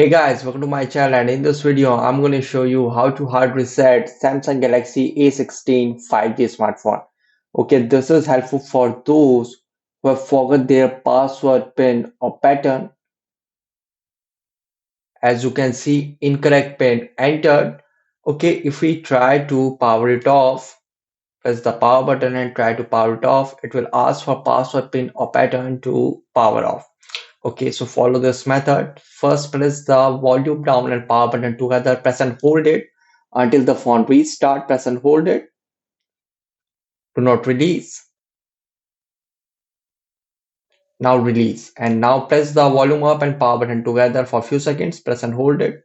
Hey guys, welcome to my channel, and in this video I'm going to show you how to hard reset Samsung Galaxy A16 5G smartphone. Okay, this is helpful for those who have forgot their password, pin or pattern. As you can see, incorrect pin entered. Okay, if we try to power it off, press the power button and try to power it off, it will ask for password, pin or pattern to power off. Okay, so follow this method. First, press the volume down and power button together. Press and hold it until the phone restart. Press and hold it. Do not release. Now release. And now press the volume up and power button together for a few seconds. Press and hold it.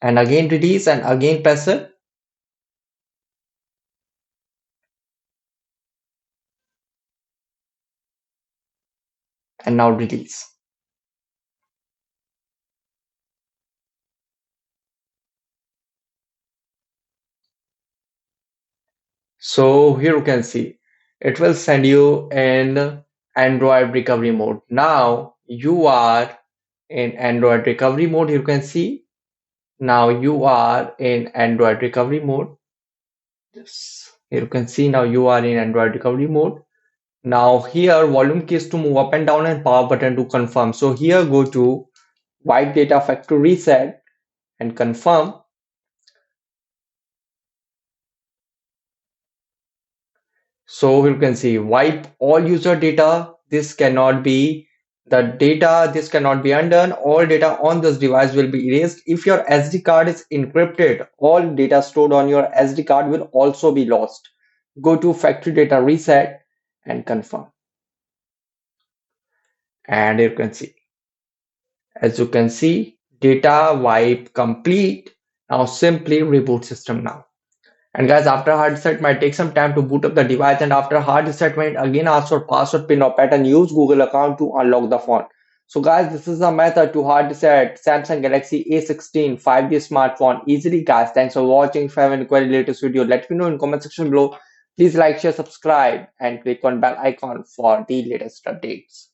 And again release and again press it. And now release. So here you can see it will send you in Android recovery mode. Now you are in Android recovery mode. You can see now you are in Android recovery mode. Yes. Here you can see now you are in Android recovery mode. Now here volume keys to move up and down and power button to confirm. So here go to wipe data factory reset and confirm. So you can see wipe all user data. This cannot be the data. This cannot be undone. All data on this device will be erased. If your SD card is encrypted, all data stored on your SD card will also be lost. Go to factory data reset and confirm. And you can see, as you can see, data wipe complete. Now simply reboot system now. And guys, after hard reset might take some time to boot up the device, and after hard reset might again ask for password, pin or pattern. Use Google account to unlock the phone. So guys, this is a method to hard reset Samsung Galaxy A16 5G smartphone easily. Guys, thanks for watching. If you have any query latest video, let me know in comment section below. Please like, share, subscribe and click on bell icon for the latest updates.